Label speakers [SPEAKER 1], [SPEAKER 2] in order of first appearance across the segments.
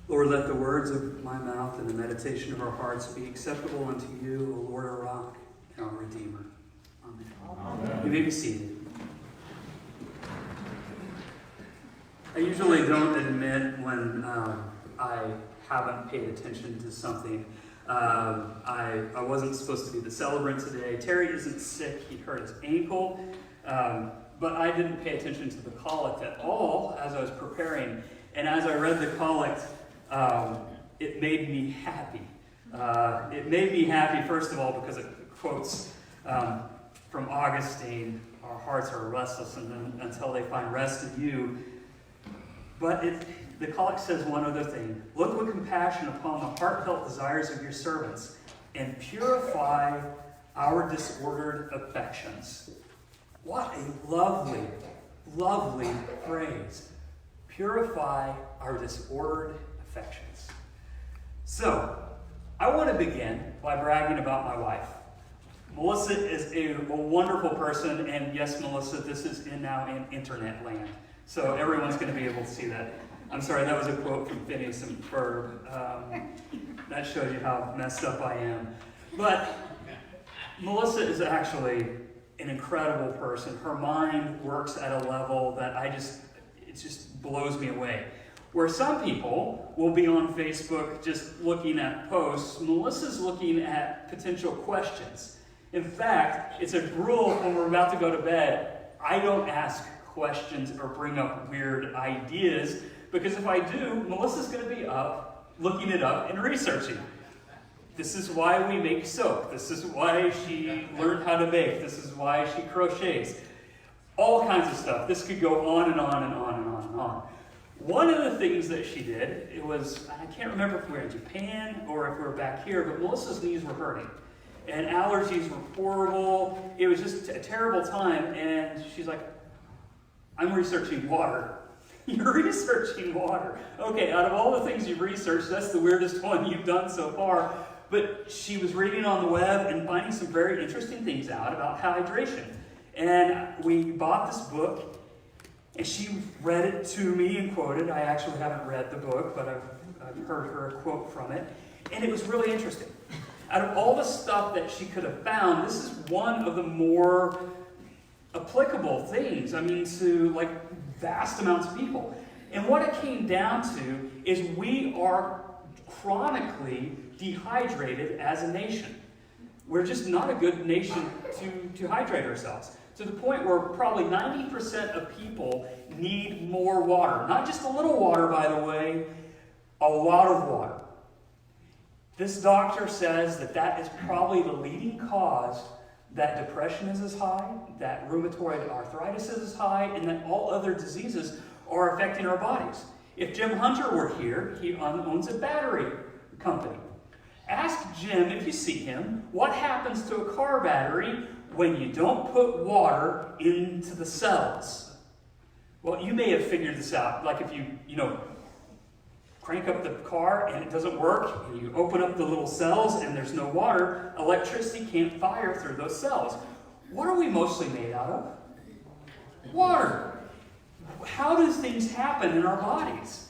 [SPEAKER 1] Lord, let the words of my mouth and the meditation of our hearts be acceptable unto you, O Lord, our rock and our Redeemer. Amen. Amen. You may be seated. I usually don't admit when I haven't paid attention to something. I wasn't supposed to be the celebrant today. Terry isn't sick. He hurt his ankle. But I didn't pay attention to the collect at all as I was preparing. And as I read the collect, it made me happy. It made me happy, first of all, because it quotes from Augustine, our hearts are restless until they find rest in you. But the collect says one other thing. Look with compassion upon the heartfelt desires of your servants and purify our disordered affections. What a lovely, lovely phrase. Purify our disordered affections. So, I want to begin by bragging about my wife. Melissa is a wonderful person, and yes, Melissa, this is now in internet land. So everyone's going to be able to see that. I'm sorry, that was a quote from Phineas and Ferb. That shows you how messed up I am. But Melissa is actually an incredible person. Her mind works at a level that it just blows me away. Where some people will be on Facebook just looking at posts, Melissa's looking at potential questions. In fact, it's a rule when we're about to go to bed, I don't ask questions or bring up weird ideas, because if I do, Melissa's going to be up, looking it up and researching. This is why we make soap. This is why she learned how to bake. This is why she crochets. All kinds of stuff. This could go on and on and on and on and on. One of the things that she did, I can't remember if we were in Japan or if we were back here, but Melissa's knees were hurting. And allergies were horrible. It was just a terrible time. And she's like, I'm researching water. You're researching water. Okay, out of all the things you've researched, that's the weirdest one you've done so far. But she was reading on the web and finding some very interesting things out about hydration. And we bought this book, and she read it to me and quoted. I actually haven't read the book, but I've heard her quote from it. And it was really interesting. Out of all the stuff that she could have found, this is one of the more applicable things, to vast amounts of people. And what it came down to is we are chronically dehydrated as a nation. We're just not a good nation to hydrate ourselves. To the point where probably 90% of people need more water. Not just a little water, by the way, a lot of water. This doctor says that is probably the leading cause that depression is as high, that rheumatoid arthritis is as high, and that all other diseases are affecting our bodies. If Jim Hunter were here, he owns a battery company. Ask Jim, if you see him, what happens to a car battery when you don't put water into the cells? Well, you may have figured this out. Like if you crank up the car and it doesn't work, and you open up the little cells and there's no water, electricity can't fire through those cells. What are we mostly made out of? Water. How do things happen in our bodies?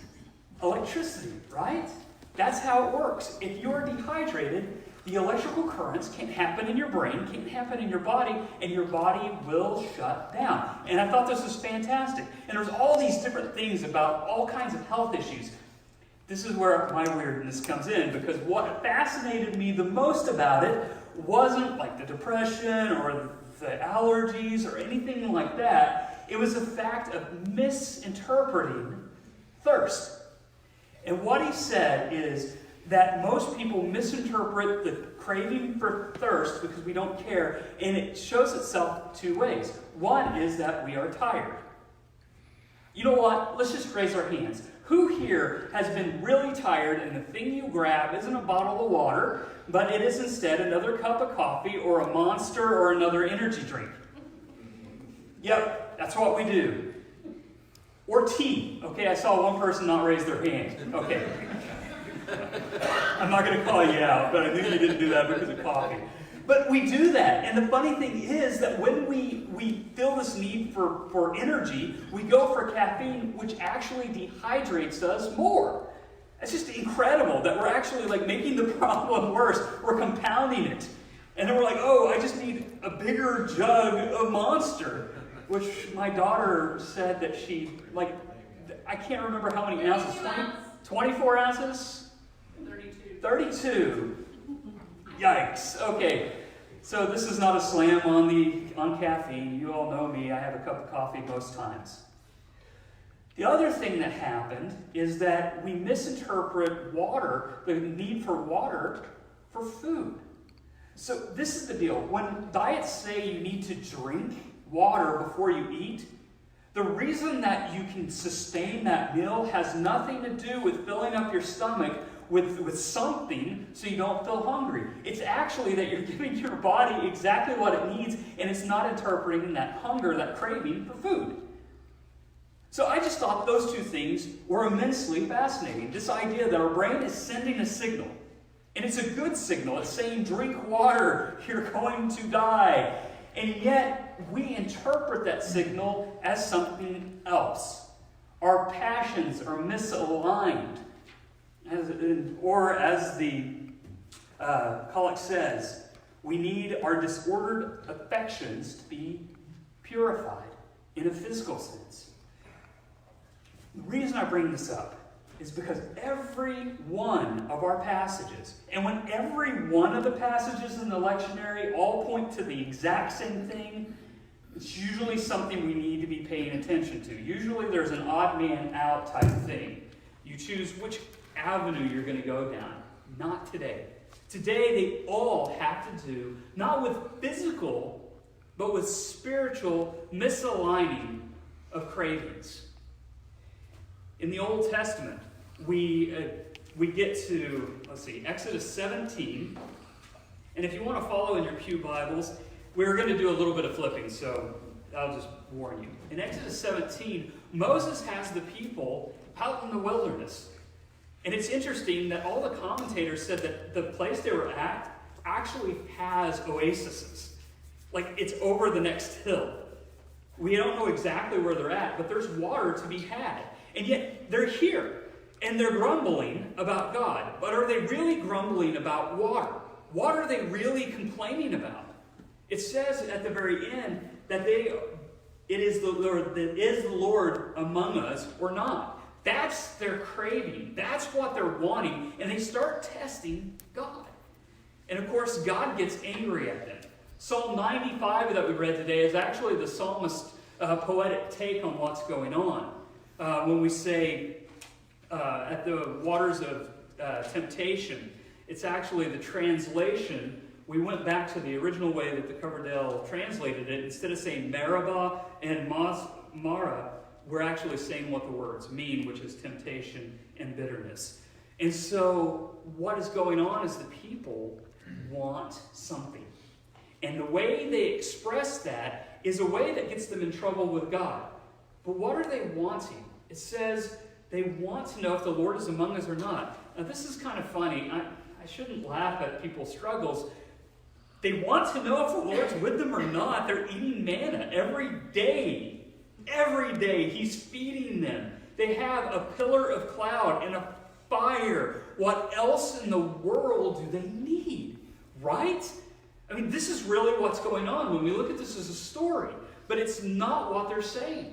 [SPEAKER 1] Electricity, right? That's how it works. If you're dehydrated, the electrical currents can't happen in your brain, can't happen in your body, and your body will shut down. And I thought this was fantastic. And there's all these different things about all kinds of health issues. This is where my weirdness comes in, because what fascinated me the most about it wasn't like the depression or the allergies or anything like that. It was the fact of misinterpreting thirst. And what he said is that most people misinterpret the craving for thirst because we don't care, and it shows itself two ways. One is that we are tired. You know what? Let's just raise our hands. Who here has been really tired and the thing you grab isn't a bottle of water, but it is instead another cup of coffee or a Monster or another energy drink? Yep, that's what we do. Or tea. Okay, I saw one person not raise their hand. Okay. I'm not going to call you out, but I knew you didn't do that because of coffee. But we do that. And the funny thing is that when we feel this need for energy, we go for caffeine, which actually dehydrates us more. It's just incredible that we're actually like making the problem worse. We're compounding it. And then we're like, oh, I just need a bigger jug of Monster. Which my daughter said that she, like, I can't remember how many ounces. 24 ounces? 32. Yikes. Okay. So this is not a slam on caffeine. You all know me. I have a cup of coffee most times. The other thing that happened is that we misinterpret water, the need for water, for food. So this is the deal. When diets say you need to drink water before you eat, the reason that you can sustain that meal has nothing to do with filling up your stomach with something so you don't feel hungry. It's actually that you're giving your body exactly what it needs, and it's not interpreting that hunger, that craving for food. So I just thought those two things were immensely fascinating. This idea that our brain is sending a signal. And it's a good signal. It's saying, drink water, you're going to die. And yet, we interpret that signal as something else. Our passions are misaligned. Or as the collect says, we need our disordered affections to be purified in a physical sense. The reason I bring this up is because every one of our passages, and when every one of the passages in the lectionary all point to the exact same thing, it's usually something we need to be paying attention to. Usually there's an odd man out type thing. You choose which avenue you're going to go down. Not today. Today they all have to do, not with physical, but with spiritual misaligning of cravings. In the Old Testament, we get to, Exodus 17. And if you want to follow in your pew Bibles, we're going to do a little bit of flipping, so I'll just warn you. In Exodus 17, Moses has the people out in the wilderness. And it's interesting that all the commentators said that the place they were at actually has oases. Like, it's over the next hill. We don't know exactly where they're at, but there's water to be had. And yet, they're here, and they're grumbling about God. But are they really grumbling about water? What are they really complaining about? It says at the very end that it is the Lord among us or not. That's their craving. That's what they're wanting. And they start testing God. And of course, God gets angry at them. Psalm 95 that we read today is actually the psalmist's poetic take on what's going on. When we say at the waters of temptation, it's actually the translation. We went back to the original way that the Coverdale translated it. Instead of saying Meribah and Mara, we're actually saying what the words mean, which is temptation and bitterness. And so what is going on is the people want something. And the way they express that is a way that gets them in trouble with God. But what are they wanting? It says they want to know if the Lord is among us or not. Now this is kind of funny. I shouldn't laugh at people's struggles. They want to know if the Lord's with them or not. They're eating manna every day. Every day He's feeding them. They have a pillar of cloud and a fire. What else in the world do they need? Right? I mean, this is really what's going on when we look at this as a story. But it's not what they're saying.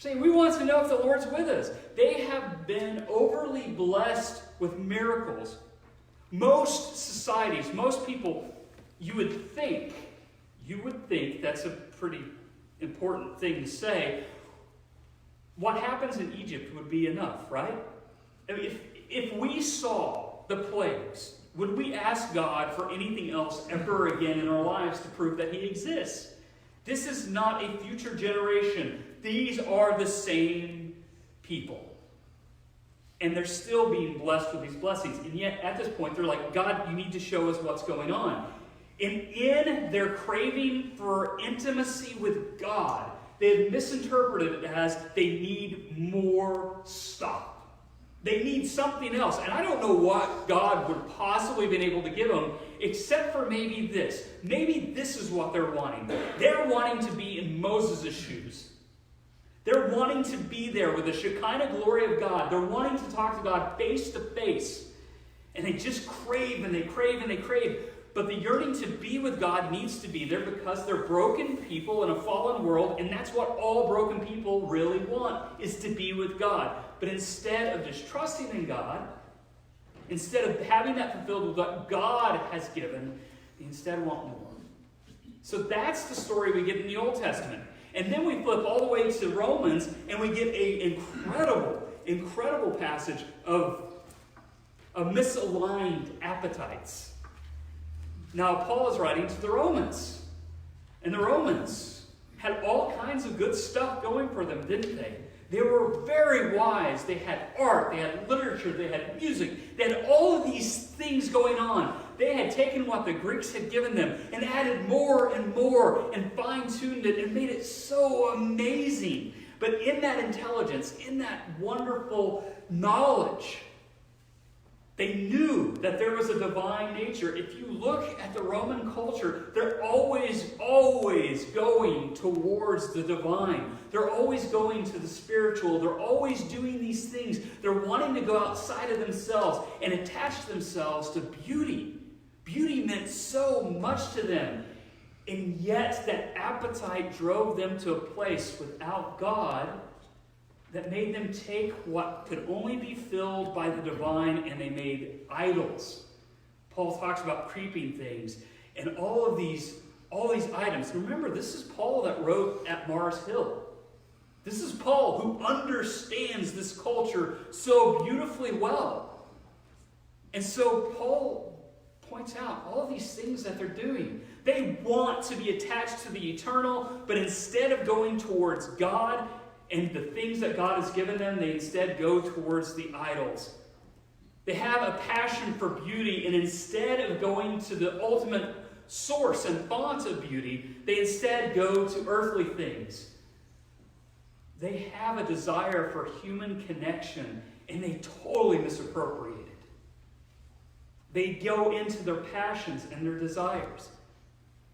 [SPEAKER 1] They're saying, we want to know if the Lord's with us. They have been overly blessed with miracles. Most societies, most people, you would think that's a pretty important thing to say. What happens in Egypt would be enough, right? I mean, if we saw the plagues, would we ask God for anything else ever again in our lives to prove that He exists? This is not a future generation. These are the same people. And they're still being blessed with these blessings. And yet, at this point, they're like, God, you need to show us what's going on. And in their craving for intimacy with God, they have misinterpreted it as they need more stuff. They need something else. And I don't know what God would possibly have been able to give them, except for maybe this. Maybe this is what they're wanting. They're wanting to be in Moses' shoes. They're wanting to be there with the Shekinah glory of God. They're wanting to talk to God face to face. And they just crave and they crave and they crave. But the yearning to be with God needs to be there because they're broken people in a fallen world, and that's what all broken people really want, is to be with God. But instead of just trusting in God, instead of having that fulfilled with what God has given, they instead want more. So that's the story we get in the Old Testament. And then we flip all the way to Romans, and we get an incredible passage of misaligned appetites. Now, Paul is writing to the Romans. And the Romans had all kinds of good stuff going for them, didn't they? They were very wise. They had art, they had literature, they had music. They had all of these things going on. They had taken what the Greeks had given them and added more and more and fine-tuned it and made it so amazing. But in that intelligence, in that wonderful knowledge, they knew that there was a divine nature. If you look at the Roman culture, they're always going towards the divine. They're always going to the spiritual. They're always doing these things. They're wanting to go outside of themselves and attach themselves to beauty. Beauty meant so much to them. And yet that appetite drove them to a place without God that made them take what could only be filled by the divine, and they made idols. Paul talks about creeping things and all these items. Remember, this is Paul that wrote at Mars Hill. This is Paul who understands this culture so beautifully well. And so Paul points out all these things that they're doing. They want to be attached to the eternal, but instead of going towards God and the things that God has given them, they instead go towards the idols. They have a passion for beauty, and instead of going to the ultimate source and font of beauty, they instead go to earthly things. They have a desire for human connection, and they totally misappropriate it. They go into their passions and their desires.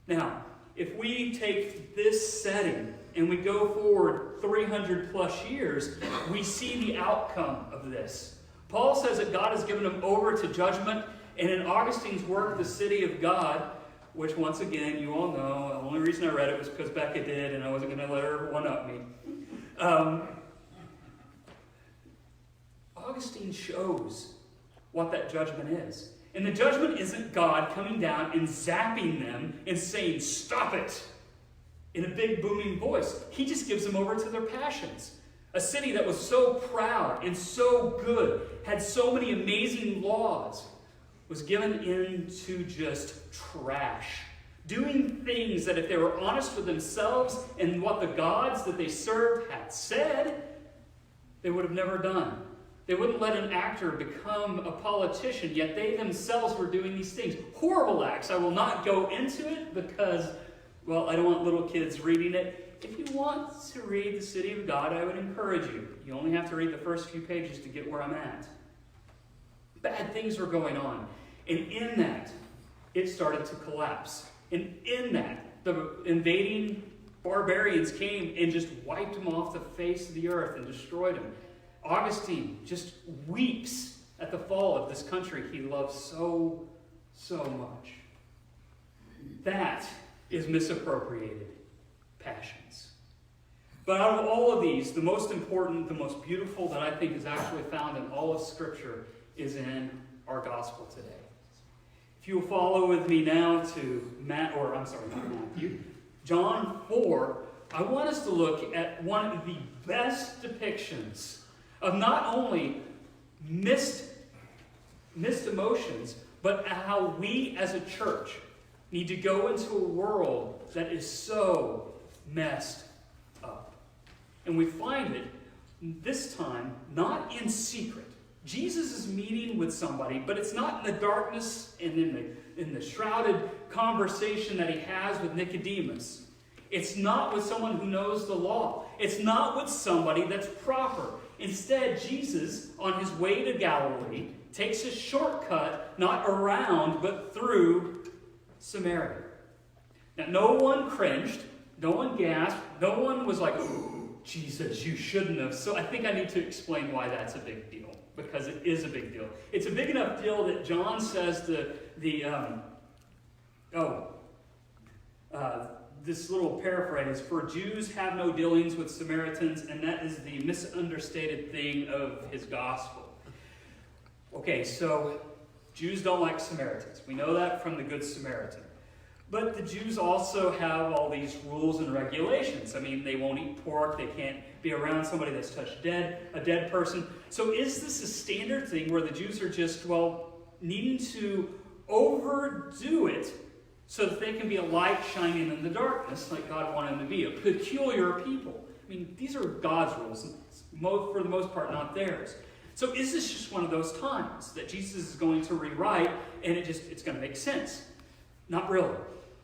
[SPEAKER 1] Now, if we take this setting and we go forward 300 plus years, we see the outcome of this. Paul says that God has given them over to judgment, and in Augustine's work, The City of God, which once again, you all know, the only reason I read it was because Becca did, and I wasn't going to let her one-up me. Augustine shows what that judgment is. And the judgment isn't God coming down and zapping them and saying, "Stop it," in a big booming voice. He just gives them over to their passions. A city that was so proud and so good, had so many amazing laws, was given into just trash. Doing things that if they were honest with themselves and what the gods that they served had said, they would have never done. They wouldn't let an actor become a politician, yet they themselves were doing these things. Horrible acts. I will not go into it because, well, I don't want little kids reading it. If you want to read The City of God, I would encourage you. You only have to read the first few pages to get where I'm at. Bad things were going on. And in that, it started to collapse. And in that, the invading barbarians came and just wiped them off the face of the earth and destroyed them. Augustine just weeps at the fall of this country he loves so, so much. That is misappropriated passions. But out of all of these, the most important, the most beautiful that I think is actually found in all of Scripture is in our gospel today. If you will follow with me now to Matthew, John 4, I want us to look at one of the best depictions of not only missed emotions, but how we as a church need to go into a world that is so messed up. And we find it this time not in secret. Jesus is meeting with somebody, but it's not in the darkness and in the shrouded conversation that he has with Nicodemus. It's not with someone who knows the law. It's not with somebody that's proper. Instead, Jesus, on his way to Galilee, takes a shortcut, not around, but through Samaria. Now, no one cringed, no one gasped, no one was like, "Ooh," Jesus, you shouldn't have. So I think I need to explain why that's a big deal, because it is a big deal. It's a big enough deal that John says this little paraphrase, for Jews have no dealings with Samaritans, and that is the misunderstated thing of his gospel. Okay, so Jews don't like Samaritans. We know that from the Good Samaritan. But the Jews also have all these rules and regulations. I mean, they won't eat pork. They can't be around somebody that's touched a dead person. So is this a standard thing where the Jews are just, needing to overdo it so that they can be a light shining in the darkness like God wanted them to be, a peculiar people? I mean, these are God's rules, for the most part, not theirs. So is this just one of those times that Jesus is going to rewrite and it's going to make sense? Not really.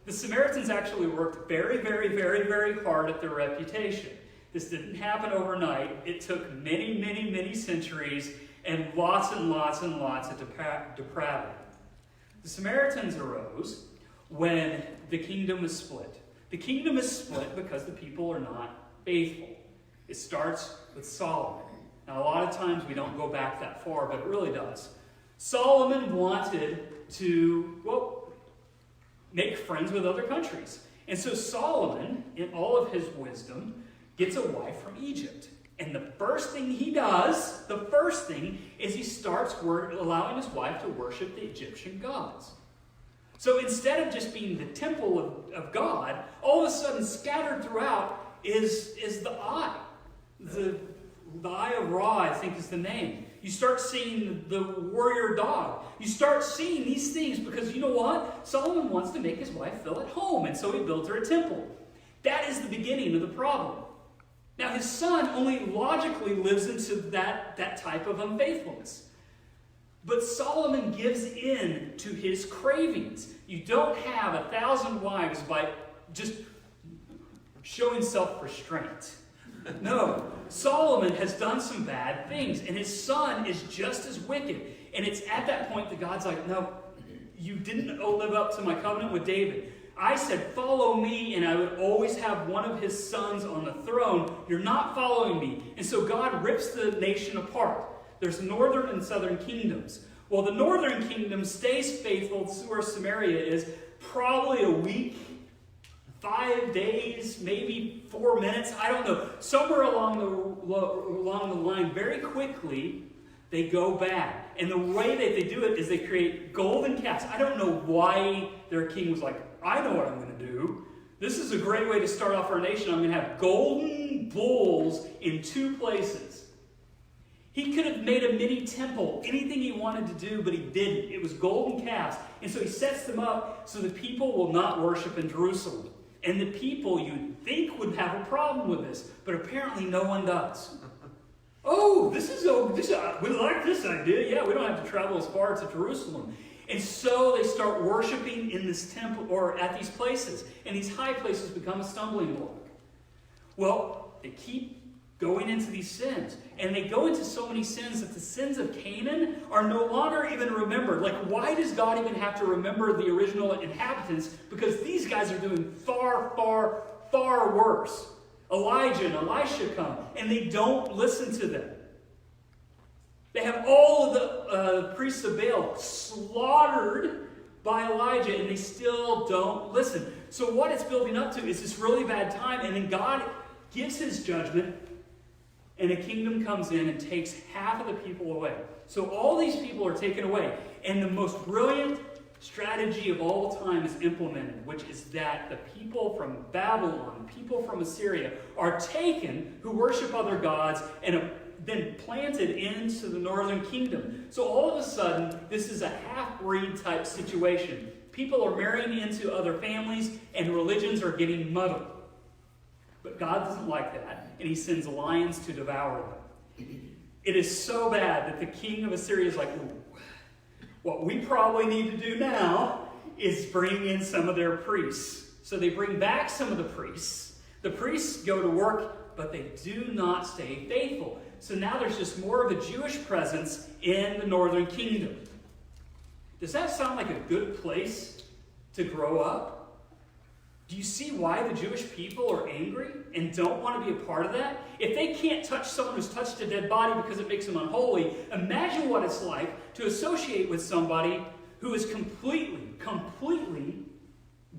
[SPEAKER 1] The Samaritans actually worked very, very, very, very hard at their reputation. This didn't happen overnight. It took many, many, many centuries and lots of depravity. The Samaritans arose when the kingdom is split. The kingdom is split because the people are not faithful. It starts with Solomon. Now, a lot of times we don't go back that far, but it really does. Solomon wanted to, make friends with other countries. And so Solomon, in all of his wisdom, gets a wife from Egypt. And the first thing he does, is he starts allowing his wife to worship the Egyptian gods. So instead of just being the temple of God, all of a sudden scattered throughout is the eye. The eye of Ra, I think, is the name. You start seeing the warrior dog. You start seeing these things because you know what? Solomon wants to make his wife feel at home, and so he builds her a temple. That is the beginning of the problem. Now, his son only logically lives into that type of unfaithfulness. But Solomon gives in to his cravings. You don't have 1,000 wives by just showing self-restraint. No, Solomon has done some bad things, and his son is just as wicked. And it's at that point that God's like, no, you didn't live up to my covenant with David. I said, follow me, and I would always have one of his sons on the throne. You're not following me. And so God rips the nation apart. There's northern and southern kingdoms. Well, the northern kingdom stays faithful to where Samaria is, probably a week, 5 days, maybe 4 minutes, I don't know. Somewhere along the line, very quickly, they go back. And the way that they do it is they create golden calves. I don't know why their king was like, I know what I'm going to do. This is a great way to start off our nation. I'm going to have golden bulls in 2 places. He could have made a mini temple, anything he wanted to do, but he didn't. It was golden calves. And so he sets them up so the people will not worship in Jerusalem. And the people you'd think would have a problem with this, but apparently no one does. We like this idea. Yeah, we don't have to travel as far to Jerusalem. And so they start worshiping in this temple or at these places. And these high places become a stumbling block. Well, they keep going into these sins. And they go into so many sins that the sins of Canaan are no longer even remembered. Like, why does God even have to remember the original inhabitants? Because these guys are doing far, far, far worse. Elijah and Elisha come, and they don't listen to them. They have all of the priests of Baal slaughtered by Elijah, and they still don't listen. So what it's building up to is this really bad time, and then God gives his judgment, and a kingdom comes in and takes half of the people away. So all these people are taken away, and the most brilliant strategy of all time is implemented, which is that the people from Babylon, people from Assyria, are taken who worship other gods and then planted into the northern kingdom. So all of a sudden, this is a half-breed type situation. People are marrying into other families, and religions are getting muddled. But God doesn't like that, and he sends lions to devour them. It is so bad that the king of Assyria is like, ooh, what we probably need to do now is bring in some of their priests. So they bring back some of the priests. The priests go to work, but they do not stay faithful. So now there's just more of a Jewish presence in the northern kingdom. Does that sound like a good place to grow up? Do you see why the Jewish people are angry and don't want to be a part of that? If they can't touch someone who's touched a dead body because it makes them unholy, imagine what it's like to associate with somebody who is completely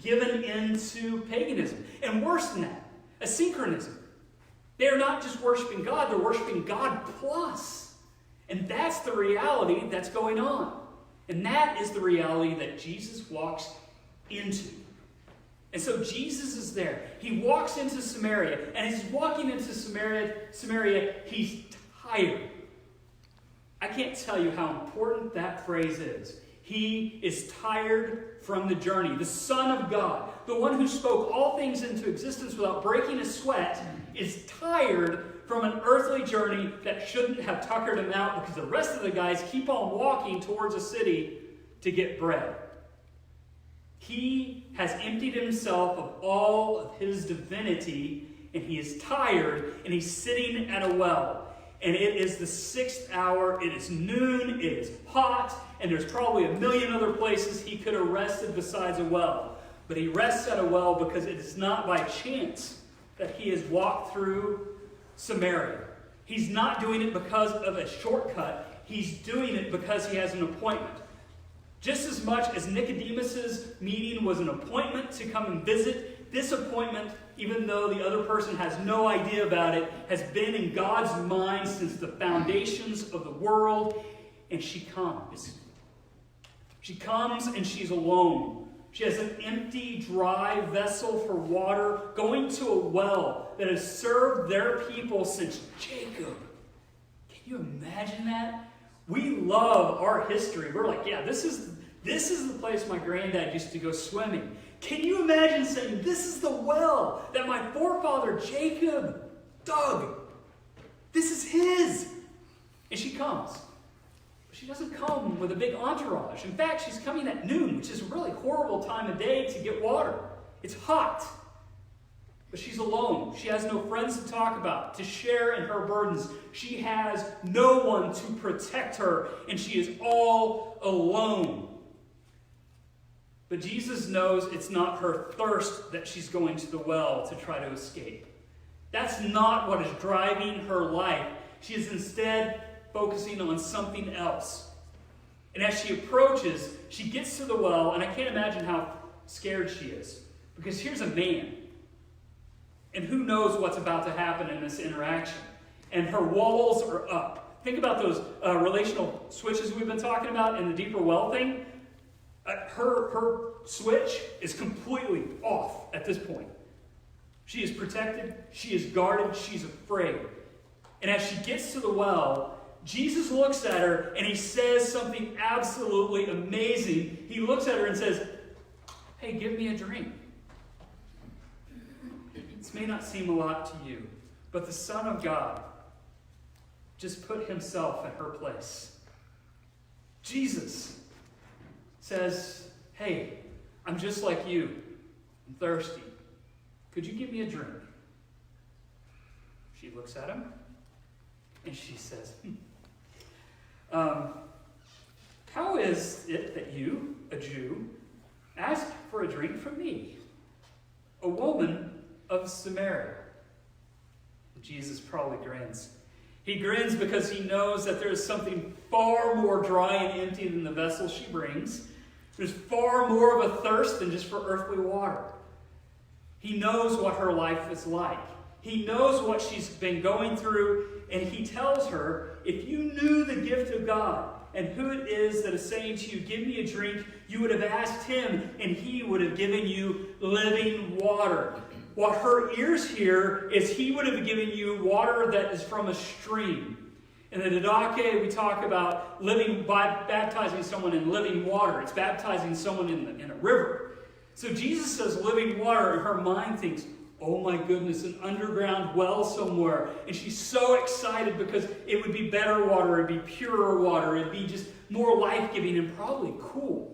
[SPEAKER 1] given into paganism. And worse than that, a synchronism. They are not just worshiping God, they're worshiping God plus. And that's the reality that's going on. And that is the reality that Jesus walks into. And so Jesus is there. He walks into Samaria. And as he's walking into Samaria, he's tired. I can't tell you how important that phrase is. He is tired from the journey. The Son of God, the one who spoke all things into existence without breaking a sweat, is tired from an earthly journey that shouldn't have tuckered him out because the rest of the guys keep on walking towards a city to get bread. He has emptied himself of all of his divinity, and he is tired, and he's sitting at a well. And it is the 6th hour, it is noon, it is hot, and there's probably a million other places he could have rested besides a well. But he rests at a well because it is not by chance that he has walked through Samaria. He's not doing it because of a shortcut. He's doing it because he has an appointment. Just as much as Nicodemus's meeting was an appointment to come and visit, this appointment, even though the other person has no idea about it, has been in God's mind since the foundations of the world. And she comes. She comes and she's alone. She has an empty, dry vessel for water, going to a well that has served their people since Jacob. Can you imagine that? We love our history. We're like, yeah, this is the place my granddad used to go swimming. Can you imagine saying, this is the well that my forefather Jacob dug? This is his. And she comes. But she doesn't come with a big entourage. In fact, she's coming at noon, which is a really horrible time of day to get water. It's hot. But she's alone. She has no friends to talk about, to share in her burdens. She has no one to protect her, and she is all alone. But Jesus knows it's not her thirst that she's going to the well to try to escape. That's not what is driving her life. She is instead focusing on something else. And as she approaches, she gets to the well, and I can't imagine how scared she is. Because here's a man. And who knows what's about to happen in this interaction. And her walls are up. Think about those relational switches we've been talking about in the deeper well thing. Her switch is completely off at this point. She is protected. She is guarded. She's afraid. And as she gets to the well, Jesus looks at her and he says something absolutely amazing. He looks at her and says, "Hey, give me a drink." This may not seem a lot to you, but the Son of God just put himself in her place. Jesus says, "Hey, I'm just like you. I'm thirsty. Could you give me a drink?" She looks at him and she says, how is it that you, a Jew, ask for a drink from me, a woman of Samaria? Jesus probably grins. He grins because he knows that there is something far more dry and empty than the vessel she brings. There's far more of a thirst than just for earthly water. He knows what her life is like. He knows what she's been going through, and he tells her, if you knew the gift of God and who it is that is saying to you, "Give me a drink," you would have asked him, and he would have given you living water. What her ears hear is he would have given you water that is from a stream. In the Didache, we talk about baptizing someone in living water. It's baptizing someone in a river. So Jesus says living water, and her mind thinks, oh my goodness, an underground well somewhere. And she's so excited because it would be better water, it would be purer water, it would be just more life-giving and probably cool.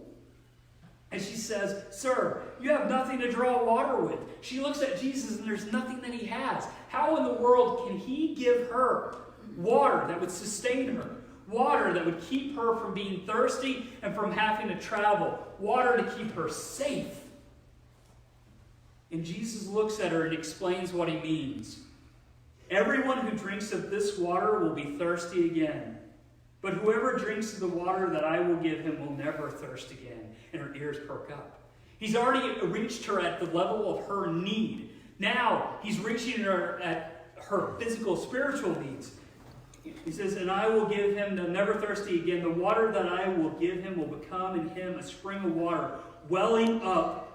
[SPEAKER 1] And she says, "Sir, you have nothing to draw water with." She looks at Jesus and there's nothing that he has. How in the world can he give her water that would sustain her? Water that would keep her from being thirsty and from having to travel. Water to keep her safe. And Jesus looks at her and explains what he means. Everyone who drinks of this water will be thirsty again. But whoever drinks of the water that I will give him will never thirst again. And her ears perk up. He's already reached her at the level of her need. Now he's reaching her at her physical, spiritual needs. He says, and I will give him the never thirsty again. The water that I will give him will become in him a spring of water, welling up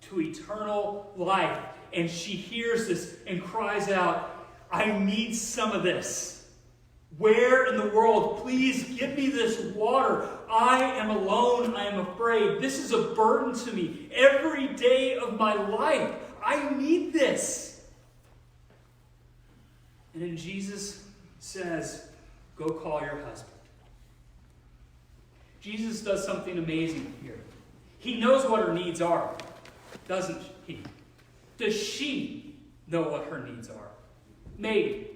[SPEAKER 1] to eternal life. And she hears this and cries out, I need some of this. Where in the world? Please give me this water. I am alone. I am afraid. This is a burden to me every day of my life. I need this. And then Jesus says, go call your husband. Jesus does something amazing here. He knows what her needs are, doesn't he? Does she know what her needs are? Maybe.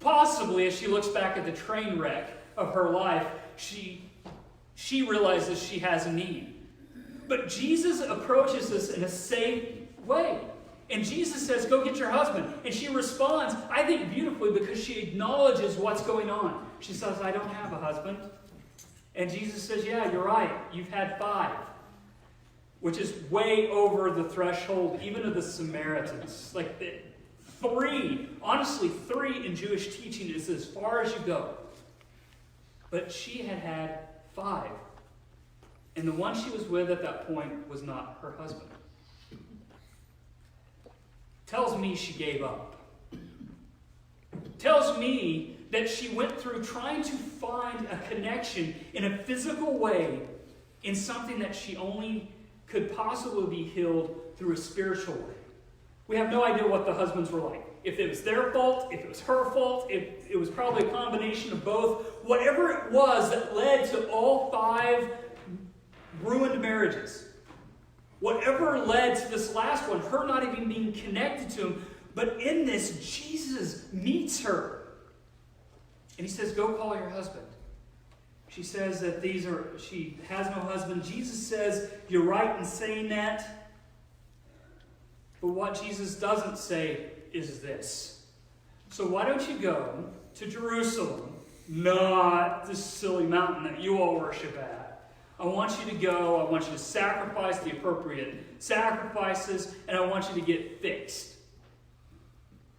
[SPEAKER 1] Possibly, as she looks back at the train wreck of her life, she realizes she has a need. But Jesus approaches this in a safe way. And Jesus says, go get your husband. And she responds, I think beautifully, because she acknowledges what's going on. She says, I don't have a husband. And Jesus says, yeah, you're right. You've had 5. Which is way over the threshold, even of the Samaritans. Like 3, honestly, 3 in Jewish teaching is as far as you go. But she had had 5. And the one she was with at that point was not her husband. Tells me she gave up. Tells me that she went through trying to find a connection in a physical way in something that she only could possibly be healed through a spiritual way. We have no idea what the husbands were like. If it was their fault, if it was her fault, if it was probably a combination of both. Whatever it was that led to all 5 ruined marriages. Whatever led to this last one, her not even being connected to him. But in this, Jesus meets her. And he says, go call your husband. She says that she has no husband. Jesus says, you're right in saying that. But what Jesus doesn't say is this. So why don't you go to Jerusalem, not this silly mountain that you all worship at. I want you to go, I want you to sacrifice the appropriate sacrifices, and I want you to get fixed.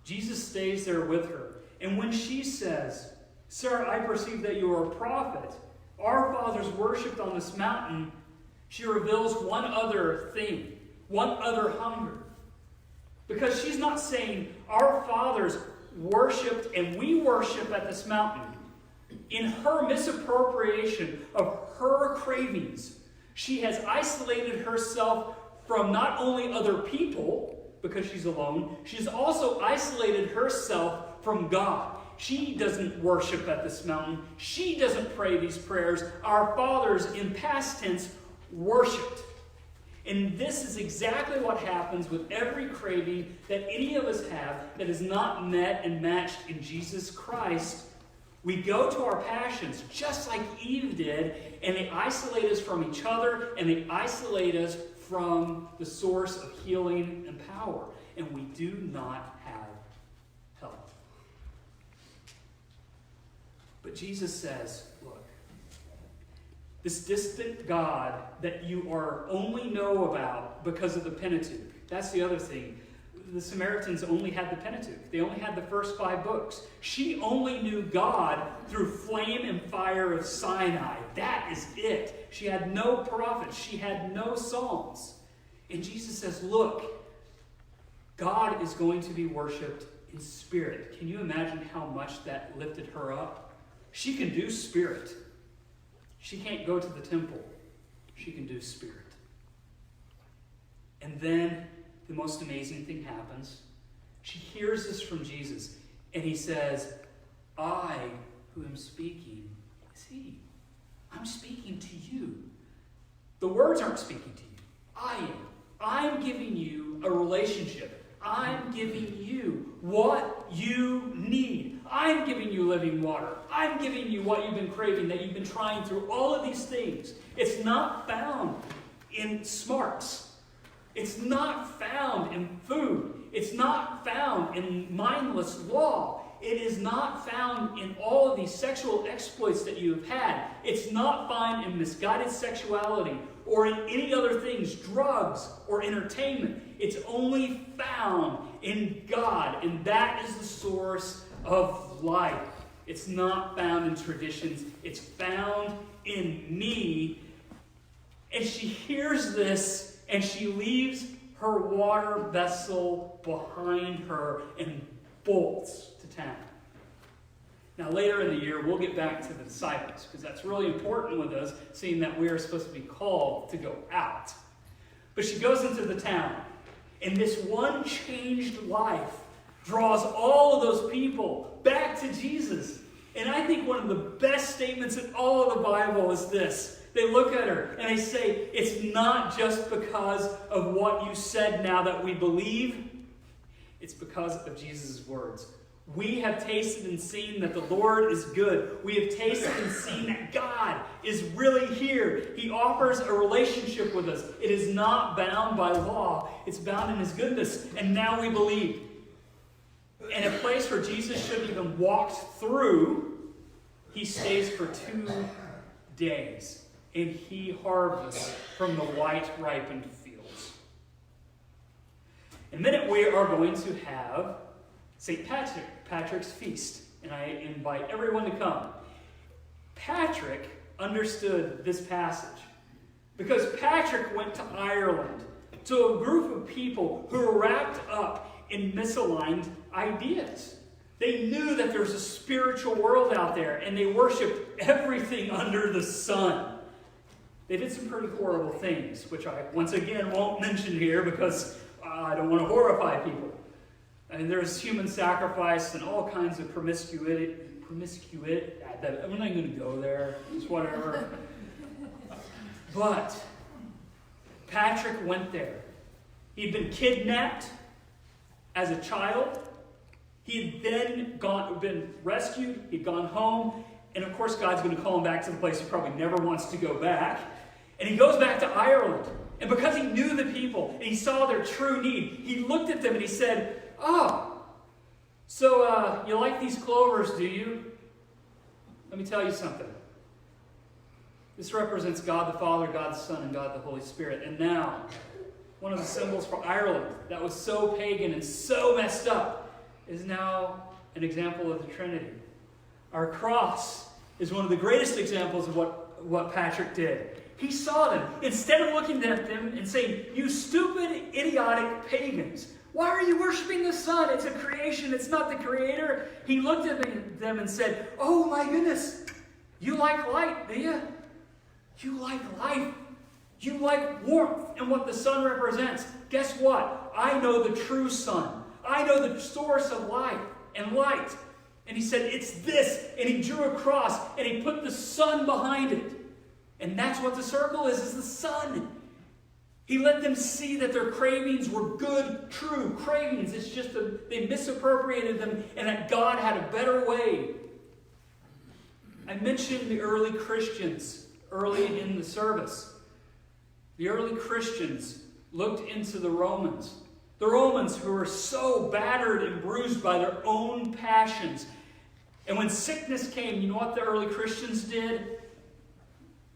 [SPEAKER 1] Jesus stays there with her. And when she says, Sir, I perceive that you are a prophet. Our fathers worshipped on this mountain. She reveals one other thing, one other hunger. Because she's not saying our fathers worshipped and we worship at this mountain. In her misappropriation of her cravings, she has isolated herself from not only other people, because she's alone, she's also isolated herself from God. She doesn't worship at this mountain. She doesn't pray these prayers. Our fathers, in past tense, worshipped. And this is exactly what happens with every craving that any of us have that is not met and matched in Jesus Christ. We go to our passions just like Eve did, and they isolate us from each other, and they isolate us from the source of healing and power. And we do not have help. But Jesus says, look, this distant God that you only know about because of the Pentateuch. That's the other thing. The Samaritans only had the Pentateuch. They only had the first 5 books. She only knew God through flame and fire of Sinai. That is it. She had no prophets. She had no Psalms. And Jesus says, look, God is going to be worshipped in spirit. Can you imagine how much that lifted her up? She can do spirit. She can't go to the temple. She can do spirit. And then the most amazing thing happens. She hears this from Jesus, and he says, I who am speaking is he. I'm speaking to you. The words aren't speaking to you. I am. I'm giving you a relationship. I'm giving you what you need. I'm giving you living water. I'm giving you what you've been craving, that you've been trying through all of these things. It's not found in smarts. It's not found in food. It's not found in mindless law. It is not found in all of these sexual exploits that you have had. It's not found in misguided sexuality or in any other things, drugs or entertainment. It's only found in God, and that is the source of life. It's not found in traditions. It's found in me. And she hears this, and she leaves her water vessel behind her and bolts to town. Now, later in the year, we'll get back to the disciples, because that's really important with us, seeing that we are supposed to be called to go out. But she goes into the town, and this one changed life draws all of those people back to Jesus. And I think one of the best statements in all of the Bible is this. They look at her and they say, it's not just because of what you said now that we believe. It's because of Jesus' words. We have tasted and seen that the Lord is good. We have tasted and seen that God is really here. He offers a relationship with us. It is not bound by law. It's bound in His goodness. And now we believe. In a place where Jesus shouldn't even walked through, He stays for 2 days. And He harvests from the white ripened fields. In a minute, we are going to have St. Patrick's feast. And I invite everyone to come. Patrick understood this passage because Patrick went to Ireland to a group of people who were wrapped up in misaligned ideas. They knew that there's a spiritual world out there, and they worshipped everything under the sun. They did some pretty horrible things, which I, once again, won't mention here because I don't want to horrify people. And there's human sacrifice and all kinds of promiscuity. I'm not even going to go there. It's whatever. But Patrick went there. He'd been kidnapped as a child. He had then been rescued. He'd gone home. And of course, God's going to call him back to the place he probably never wants to go back. And he goes back to Ireland. And because he knew the people and he saw their true need, he looked at them and he said, "Oh, so you like these clovers, do you? Let me tell you something. This represents God the Father, God the Son, and God the Holy Spirit. And now, one of the symbols for Ireland that was so pagan and so messed up is now an example of the Trinity. Our cross is one of the greatest examples of what Patrick did. He saw them. Instead of looking at them and saying, 'You stupid, idiotic pagans, why are you worshiping the sun? It's a creation. It's not the creator.' He looked at them and said, 'Oh my goodness, you like light, do you? You like life. You like warmth and what the sun represents. Guess what? I know the true sun. I know the source of life and light.' And he said, 'It's this.' And he drew a cross and he put the sun behind it. And that's what the circle is the sun. He let them see that their cravings were good, true cravings. It's just that they misappropriated them and that God had a better way. I mentioned the early Christians early in the service. The early Christians looked into the Romans. The Romans who were so battered and bruised by their own passions. And when sickness came, you know what the early Christians did?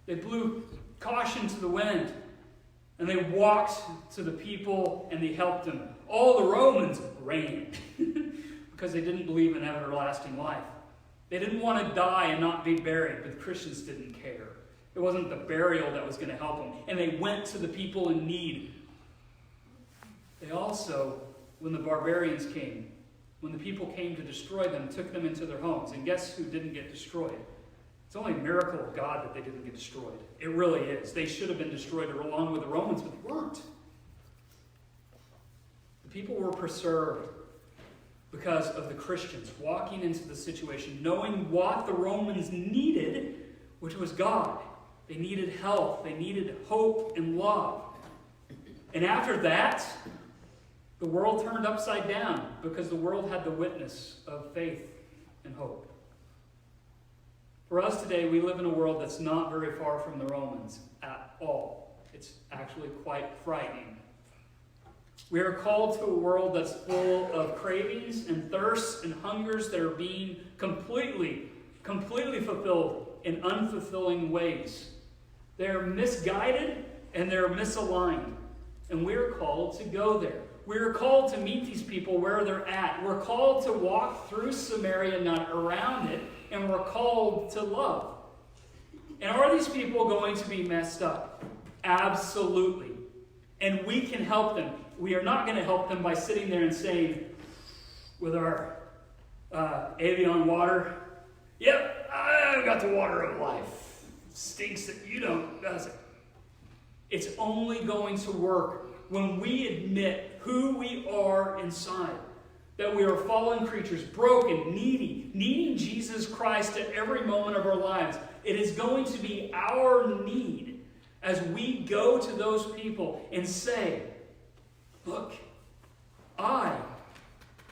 [SPEAKER 1] They blew caution to the wind. And they walked to the people and they helped them. All the Romans ran because they didn't believe in everlasting life. They didn't want to die and not be buried, but the Christians didn't care. It wasn't the burial that was going to help them. And they went to the people in need. They also, when the barbarians came, when the people came to destroy them, took them into their homes. And guess who didn't get destroyed? It's only a miracle of God that they didn't get destroyed. It really is. They should have been destroyed along with the Romans, but they weren't. The people were preserved because of the Christians walking into the situation, knowing what the Romans needed, which was God. They needed health. They needed hope and love. And after that, the world turned upside down because the world had the witness of faith and hope. For us today, we live in a world that's not very far from the Romans at all. It's actually quite frightening. We are called to a world that's full of cravings and thirsts and hungers that are being completely fulfilled in unfulfilling ways. They're misguided and they're misaligned. And we're called to go there. We're called to meet these people where they're at. We're called to walk through Samaria, not around it. And we're called to love. And are these people going to be messed up? Absolutely. And we can help them. We are not going to help them by sitting there and saying, with our Avion water, yep, I've got the water of life. Stinks that you don't, does it? It's only going to work when we admit who we are inside. That we are fallen creatures, broken, needy, needing Jesus Christ at every moment of our lives. It is going to be our need as we go to those people and say, look, I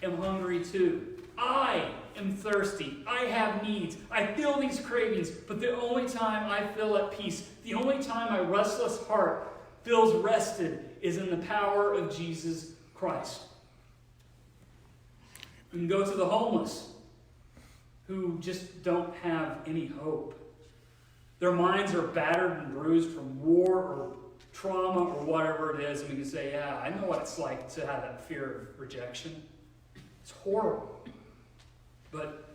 [SPEAKER 1] am hungry too. I am thirsty. I have needs. I feel these cravings, but the only time I feel at peace, the only time my restless heart feels rested is in the power of Jesus Christ. We can go to the homeless who just don't have any hope. Their minds are battered and bruised from war or trauma or whatever it is, and we can say, yeah, I know what it's like to have that fear of rejection. It's horrible. But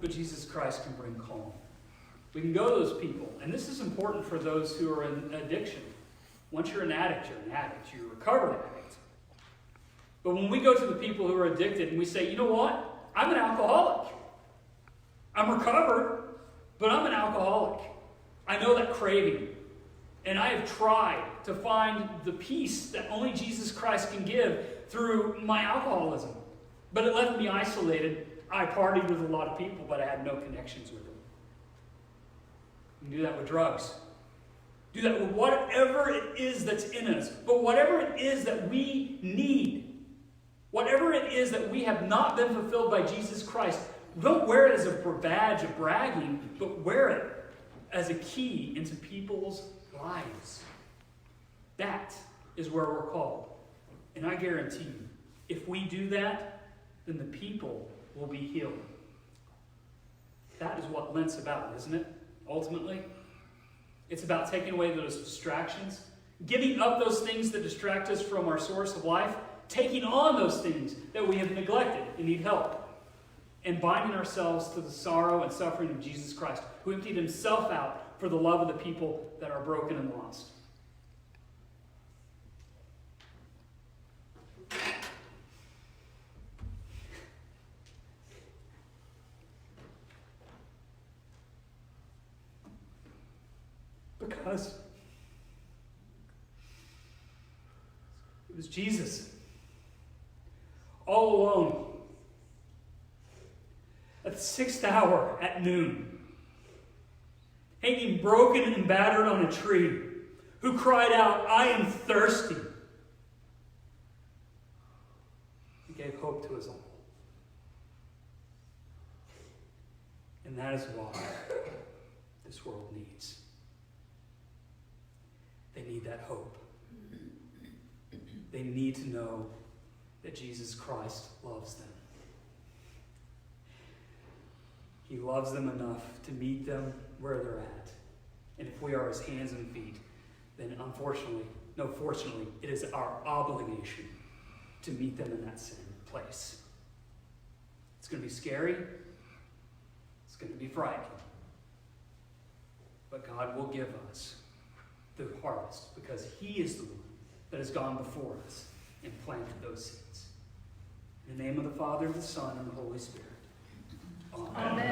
[SPEAKER 1] Jesus Christ can bring calm. We can go to those people, and this is important for those who are in addiction. Once you're an addict, you're an addict. You're a recovered addict. But when we go to the people who are addicted and we say, you know what? I'm an alcoholic. I'm recovered, but I'm an alcoholic. I know that craving. And I have tried to find the peace that only Jesus Christ can give through my alcoholism. But it left me isolated. I partied with a lot of people, but I had no connections with them. You can do that with drugs. Do that with whatever it is that's in us. But whatever it is that we need, whatever it is that we have not been fulfilled by Jesus Christ, don't wear it as a badge of bragging, but wear it as a key into people's lives. That is where we're called. And I guarantee you, if we do that, then the people will be healed. That is what Lent's about, isn't it? Ultimately, it's about taking away those distractions, giving up those things that distract us from our source of life, taking on those things that we have neglected and need help, and binding ourselves to the sorrow and suffering of Jesus Christ, who emptied himself out for the love of the people that are broken and lost. Because it was Jesus, all alone, at the 6th hour at noon, hanging broken and battered on a tree, who cried out, I am thirsty. He gave hope to us all. And that is why this world needs. They need that hope. They need to know that Jesus Christ loves them. He loves them enough to meet them where they're at. And if we are his hands and feet, then fortunately, it is our obligation to meet them in that same place. It's going to be scary. It's going to be frightening. But God will give us the harvest because he is the one that has gone before us and planted those seeds. In the name of the Father, the Son, and the Holy Spirit. Amen.